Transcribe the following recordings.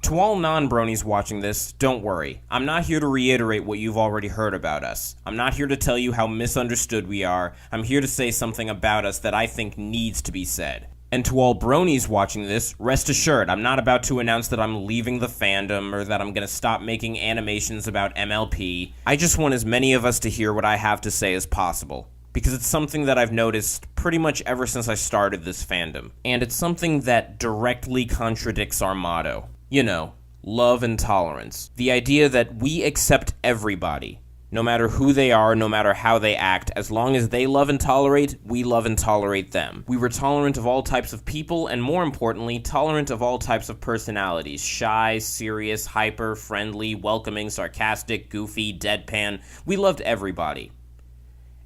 To all non-bronies watching this, don't worry. I'm not here to reiterate what you've already heard about us. I'm not here to tell you how misunderstood we are. I'm here to say something about us that I think needs to be said. And to all bronies watching this, rest assured, I'm not about to announce that I'm leaving the fandom or that I'm gonna stop making animations about MLP. I just want as many of us to hear what I have to say as possible, because it's something that I've noticed pretty much ever since I started this fandom. And it's something that directly contradicts our motto. You know, love and tolerance. The idea that we accept everybody, no matter who they are, no matter how they act, as long as they love and tolerate, we love and tolerate them. We were tolerant of all types of people, and more importantly, tolerant of all types of personalities. Shy, serious, hyper, friendly, welcoming, sarcastic, goofy, deadpan. We loved everybody.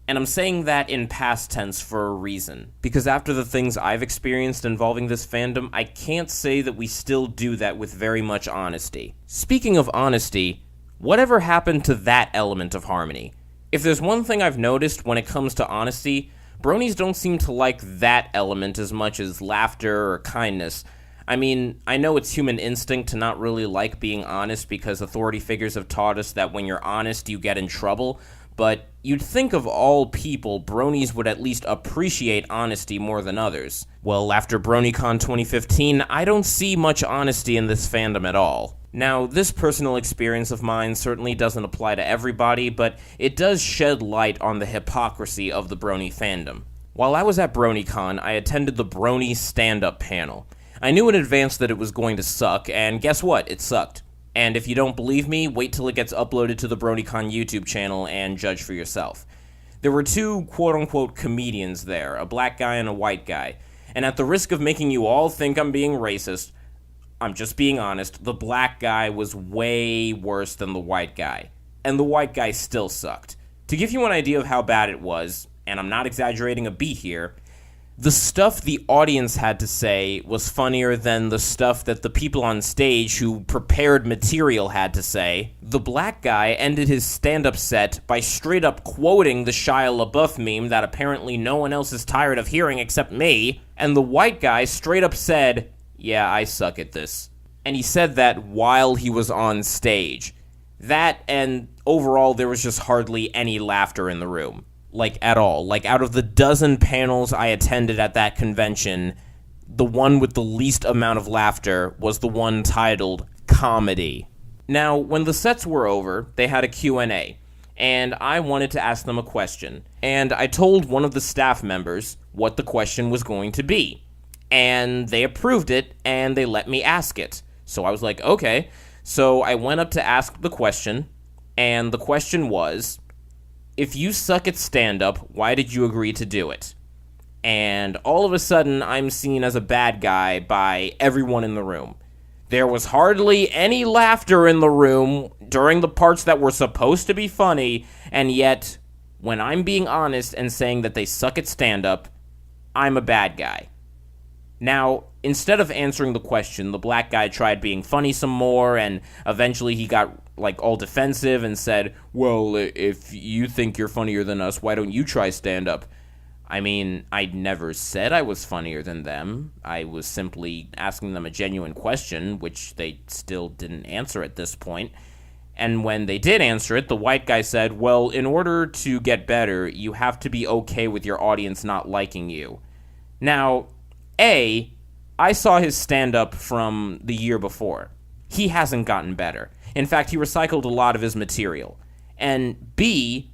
And I'm saying that in past tense for a reason, because after the things I've experienced involving this fandom, I can't say that we still do that with very much honesty. Speaking of honesty, whatever happened to that element of harmony? If there's one thing I've noticed when it comes to honesty, bronies don't seem to like that element as much as laughter or kindness. I mean, I know it's human instinct to not really like being honest because authority figures have taught us that when you're honest, you get in trouble, but you'd think of all people, bronies would at least appreciate honesty more than others. Well, after BronyCon 2015, I don't see much honesty in this fandom at all. Now, this personal experience of mine certainly doesn't apply to everybody, but it does shed light on the hypocrisy of the brony fandom. While I was at BronyCon, I attended the Brony stand-up panel. I knew in advance that it was going to suck, and guess what? It sucked. And if you don't believe me, wait till it gets uploaded to the BronyCon YouTube channel and judge for yourself. There were two quote-unquote comedians there, a black guy and a white guy. And at the risk of making you all think I'm being racist, I'm just being honest, the black guy was way worse than the white guy. And the white guy still sucked. To give you an idea of how bad it was, and I'm not exaggerating a beat here, the stuff the audience had to say was funnier than the stuff that the people on stage who prepared material had to say. The black guy ended his stand-up set by straight up quoting the Shia LaBeouf meme that apparently no one else is tired of hearing except me, and the white guy straight up said, "Yeah, I suck at this." And he said that while he was on stage. That, and overall there was just hardly any laughter in the room. Like, at all. Like, out of the dozen panels I attended at that convention, the one with the least amount of laughter was the one titled Comedy. Now, when the sets were over, they had a Q&A, and I wanted to ask them a question. And I told one of the staff members what the question was going to be. And they approved it, and they let me ask it. So I was like, okay. So I went up to ask the question, and the question was, if you suck at stand-up, why did you agree to do it? And all of a sudden, I'm seen as a bad guy by everyone in the room. There was hardly any laughter in the room during the parts that were supposed to be funny, and yet, when I'm being honest and saying that they suck at stand-up, I'm a bad guy. Now, instead of answering the question, the black guy tried being funny some more, and eventually he got, all defensive and said, well, if you think you're funnier than us, why don't you try stand-up? I mean, I never said I was funnier than them. I was simply asking them a genuine question, which they still didn't answer at this point. And when they did answer it, the white guy said, well, in order to get better, you have to be okay with your audience not liking you. Now, A, I saw his stand-up from the year before. He hasn't gotten better. In fact, he recycled a lot of his material. And B,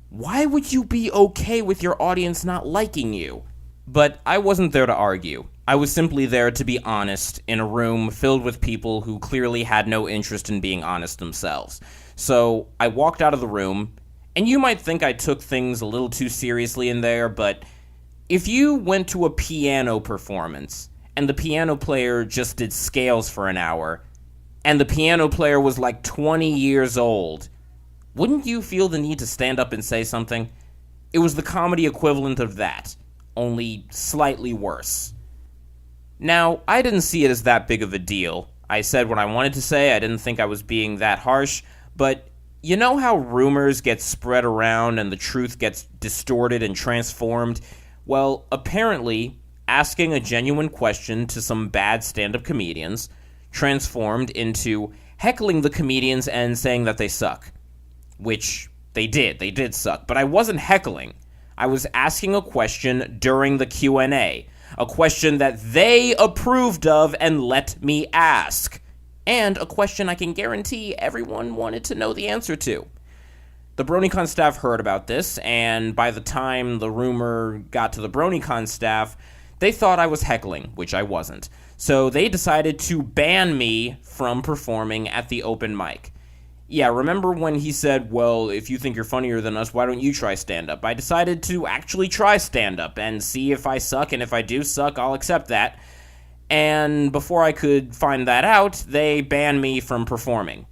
why would you be okay with your audience not liking you? But I wasn't there to argue. I was simply there to be honest in a room filled with people who clearly had no interest in being honest themselves. So I walked out of the room, and you might think I took things a little too seriously in there, but if you went to a piano performance and the piano player just did scales for an hour, and the piano player was like 20 years old, wouldn't you feel the need to stand up and say something? It was the comedy equivalent of that, only slightly worse. Now, I didn't see it as that big of a deal. I said what I wanted to say, I didn't think I was being that harsh, but you know how rumors get spread around and the truth gets distorted and transformed? Well, apparently, asking a genuine question to some bad stand-up comedians transformed into heckling the comedians and saying that they suck. Which they did suck, but I wasn't heckling. I was asking a question during the Q&A, a question that they approved of and let me ask, and a question I can guarantee everyone wanted to know the answer to. The BronyCon staff heard about this, and by the time the rumor got to the BronyCon staff, they thought I was heckling, which I wasn't. So they decided to ban me from performing at the open mic. Yeah, remember when he said, well, if you think you're funnier than us, why don't you try stand-up? I decided to actually try stand-up and see if I suck, and if I do suck, I'll accept that. And before I could find that out, they banned me from performing.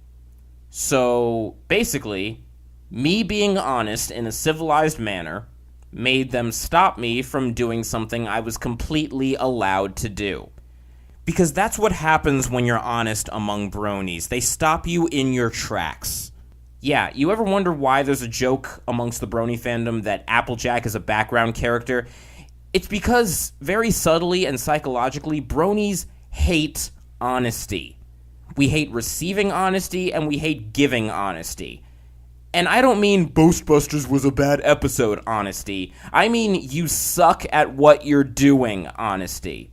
So, basically, me being honest in a civilized manner made them stop me from doing something I was completely allowed to do. Because that's what happens when you're honest among bronies. They stop you in your tracks. Yeah, you ever wonder why there's a joke amongst the Brony fandom that Applejack is a background character? It's because, very subtly and psychologically, bronies hate honesty. We hate receiving honesty, and we hate giving honesty. And I don't mean Ghostbusters was a bad episode honesty. I mean you suck at what you're doing honesty.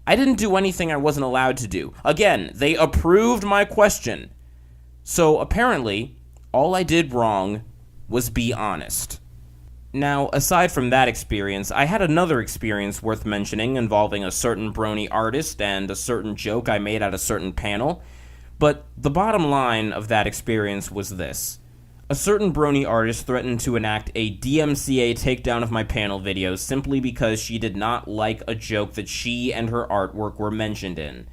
I didn't do anything I wasn't allowed to do. Again, they approved my question. So apparently, all I did wrong was be honest. Now, aside from that experience, I had another experience worth mentioning involving a certain Brony artist and a certain joke I made at a certain panel. But the bottom line of that experience was this. A certain Brony artist threatened to enact a DMCA takedown of my panel videos simply because she did not like a joke that she and her artwork were mentioned in.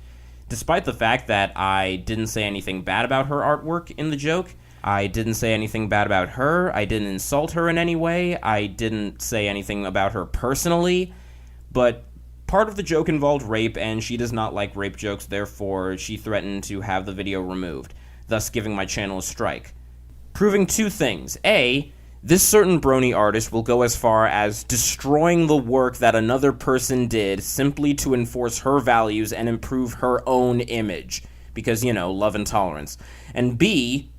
Despite the fact that I didn't say anything bad about her artwork in the joke, I didn't say anything bad about her, I didn't insult her in any way, I didn't say anything about her personally, but part of the joke involved rape, and she does not like rape jokes, therefore she threatened to have the video removed, thus giving my channel a strike. Proving two things. A, this certain Brony artist will go as far as destroying the work that another person did simply to enforce her values and improve her own image. Because, love and tolerance. And B,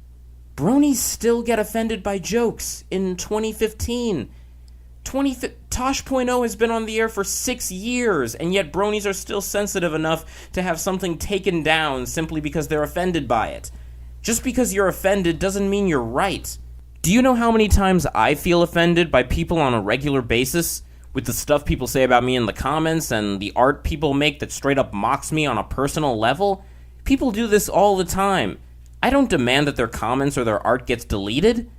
bronies still get offended by jokes in 2015. Tosh.0 has been on the air for 6 years, and yet bronies are still sensitive enough to have something taken down simply because they're offended by it. Just because you're offended doesn't mean you're right. Do you know how many times I feel offended by people on a regular basis? With the stuff people say about me in the comments and the art people make that straight up mocks me on a personal level? People do this all the time. I don't demand that their comments or their art gets deleted.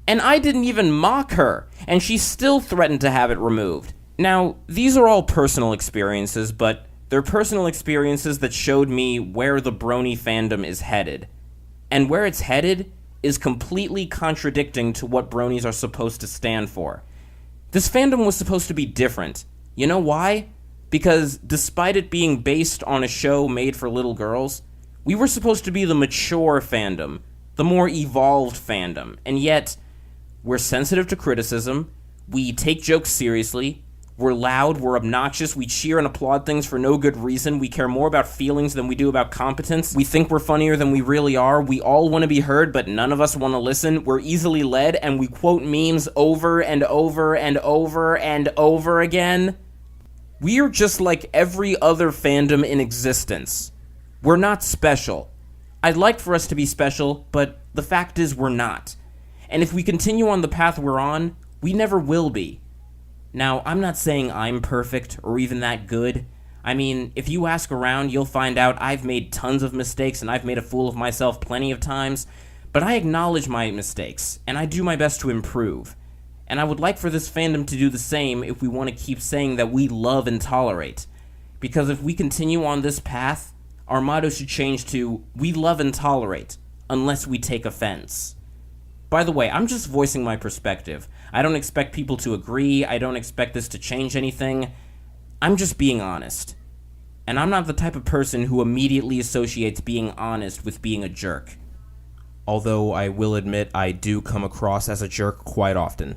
And I didn't even mock her, and she still threatened to have it removed. Now, these are all personal experiences, but they're personal experiences that showed me where the Brony fandom is headed. And where it's headed is completely contradicting to what bronies are supposed to stand for. This fandom was supposed to be different. You know why? Because despite it being based on a show made for little girls, we were supposed to be the mature fandom, the more evolved fandom, and yet we're sensitive to criticism, we take jokes seriously, we're loud, we're obnoxious, we cheer and applaud things for no good reason, we care more about feelings than we do about competence, we think we're funnier than we really are, we all want to be heard but none of us want to listen, we're easily led, and we quote memes over and over and over and over again. We're just like every other fandom in existence. We're not special. I'd like for us to be special, but the fact is we're not. And if we continue on the path we're on, we never will be. Now, I'm not saying I'm perfect or even that good. I mean, if you ask around, you'll find out I've made tons of mistakes and I've made a fool of myself plenty of times, but I acknowledge my mistakes, and I do my best to improve. And I would like for this fandom to do the same if we want to keep saying that we love and tolerate. Because if we continue on this path, our motto should change to, we love and tolerate, unless we take offense. By the way, I'm just voicing my perspective. I don't expect people to agree, I don't expect this to change anything. I'm just being honest. And I'm not the type of person who immediately associates being honest with being a jerk. Although I will admit I do come across as a jerk quite often.